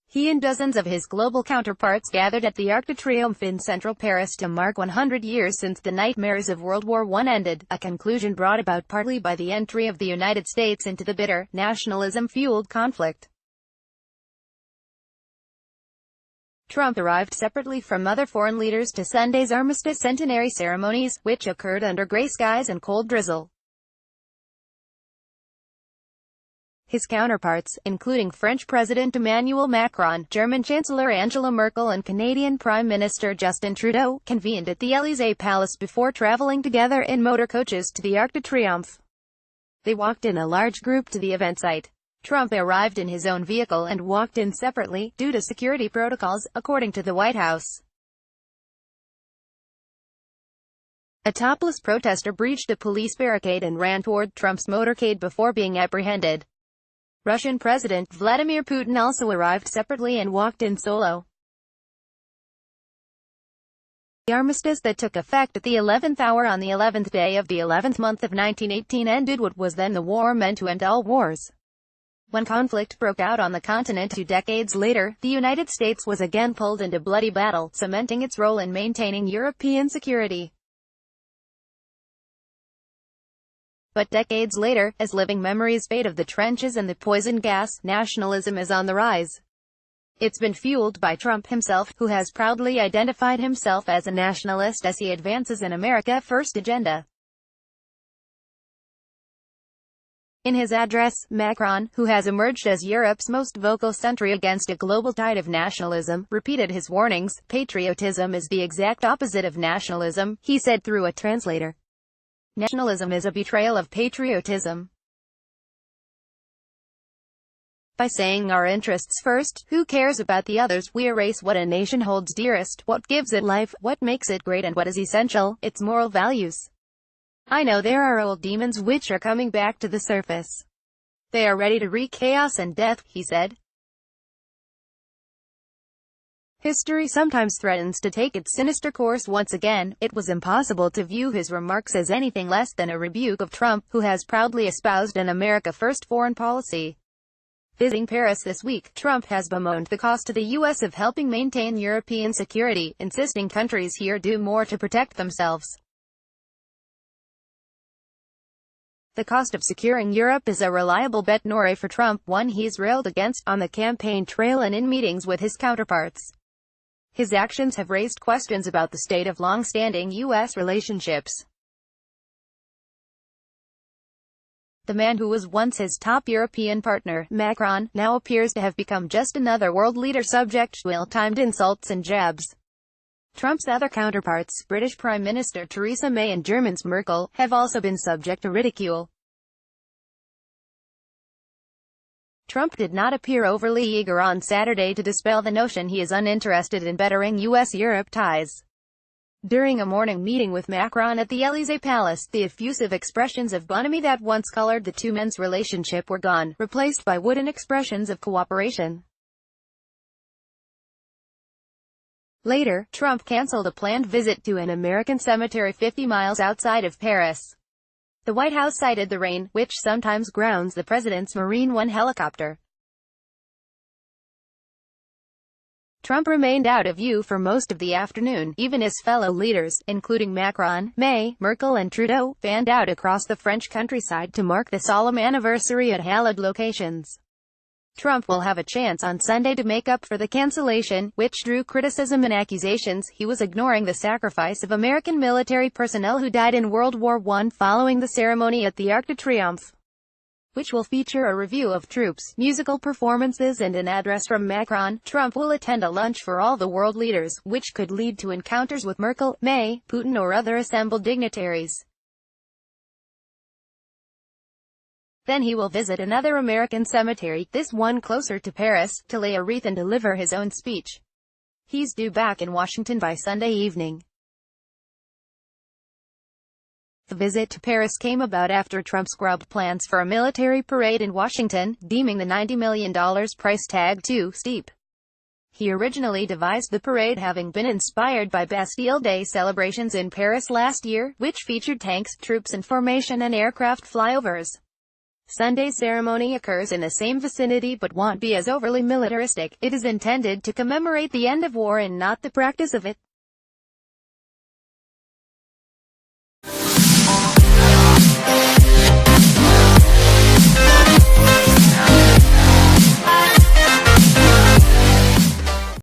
He and dozens of his global counterparts gathered at the Arc de Triomphe in central Paris to mark 100 years since the nightmares of World War I ended, a conclusion brought about partly by the entry of the United States into the bitter, nationalism-fueled conflict. Trump arrived separately from other foreign leaders to Sunday's Armistice centenary ceremonies, which occurred under gray skies and cold drizzle. His counterparts, including French President Emmanuel Macron, German Chancellor Angela Merkel and Canadian Prime Minister Justin Trudeau, convened at the Élysée Palace before traveling together in motor coaches to the Arc de Triomphe. They walked in a large group to the event site. Trump arrived in his own vehicle and walked in separately, due to security protocols, according to the White House. A topless protester breached a police barricade and ran toward Trump's motorcade before being apprehended. Russian President Vladimir Putin also arrived separately and walked in solo. The armistice that took effect at the 11th hour on the 11th day of the 11th month of 1918 ended what was then the war meant to end all wars. When conflict broke out on the continent 2 decades later, the United States was again pulled into bloody battle, cementing its role in maintaining European security. But decades later, as living memories fade of the trenches and the poison gas, nationalism is on the rise. It's been fueled by Trump himself, who has proudly identified himself as a nationalist as he advances an America First agenda. In his address, Macron, who has emerged as Europe's most vocal sentry against a global tide of nationalism, repeated his warnings. Patriotism is the exact opposite of nationalism, he said through a translator. Nationalism is a betrayal of patriotism. By saying our interests first, who cares about the others, we erase what a nation holds dearest, what gives it life, what makes it great and what is essential, its moral values. I know there are old demons which are coming back to the surface. They are ready to wreak chaos and death, he said. History sometimes threatens to take its sinister course once again. It was impossible to view his remarks as anything less than a rebuke of Trump, who has proudly espoused an America First foreign policy. Visiting Paris this week, Trump has bemoaned the cost to the U.S. of helping maintain European security, insisting countries here do more to protect themselves. The cost of securing Europe is a reliable bête noire for Trump, one he's railed against, on the campaign trail and in meetings with his counterparts. His actions have raised questions about the state of long-standing U.S. relationships. The man who was once his top European partner, Macron, now appears to have become just another world leader subject to ill-timed insults and jabs. Trump's other counterparts, British Prime Minister Theresa May and German's Merkel, have also been subject to ridicule. Trump did not appear overly eager on Saturday to dispel the notion he is uninterested in bettering U.S.-Europe ties. During a morning meeting with Macron at the Élysée Palace, the effusive expressions of bonhomie that once colored the two men's relationship were gone, replaced by wooden expressions of cooperation. Later, Trump canceled a planned visit to an American cemetery 50 miles outside of Paris. The White House cited the rain, which sometimes grounds the president's Marine One helicopter. Trump remained out of view for most of the afternoon. Even his fellow leaders, including Macron, May, Merkel and Trudeau, fanned out across the French countryside to mark the solemn anniversary at hallowed locations. Trump will have a chance on Sunday to make up for the cancellation, which drew criticism and accusations he was ignoring the sacrifice of American military personnel who died in World War I following the ceremony at the Arc de Triomphe, which will feature a review of troops, musical performances and an address from Macron. Trump will attend a lunch for all the world leaders, which could lead to encounters with Merkel, May, Putin or other assembled dignitaries. Then he will visit another American cemetery, this one closer to Paris, to lay a wreath and deliver his own speech. He's due back in Washington by Sunday evening. The visit to Paris came about after Trump scrubbed plans for a military parade in Washington, deeming the $90 million price tag too steep. He originally devised the parade, having been inspired by Bastille Day celebrations in Paris last year, which featured tanks, troops in formation and aircraft flyovers. Sunday's ceremony occurs in the same vicinity but won't be as overly militaristic. It is intended to commemorate the end of war and not the practice of it.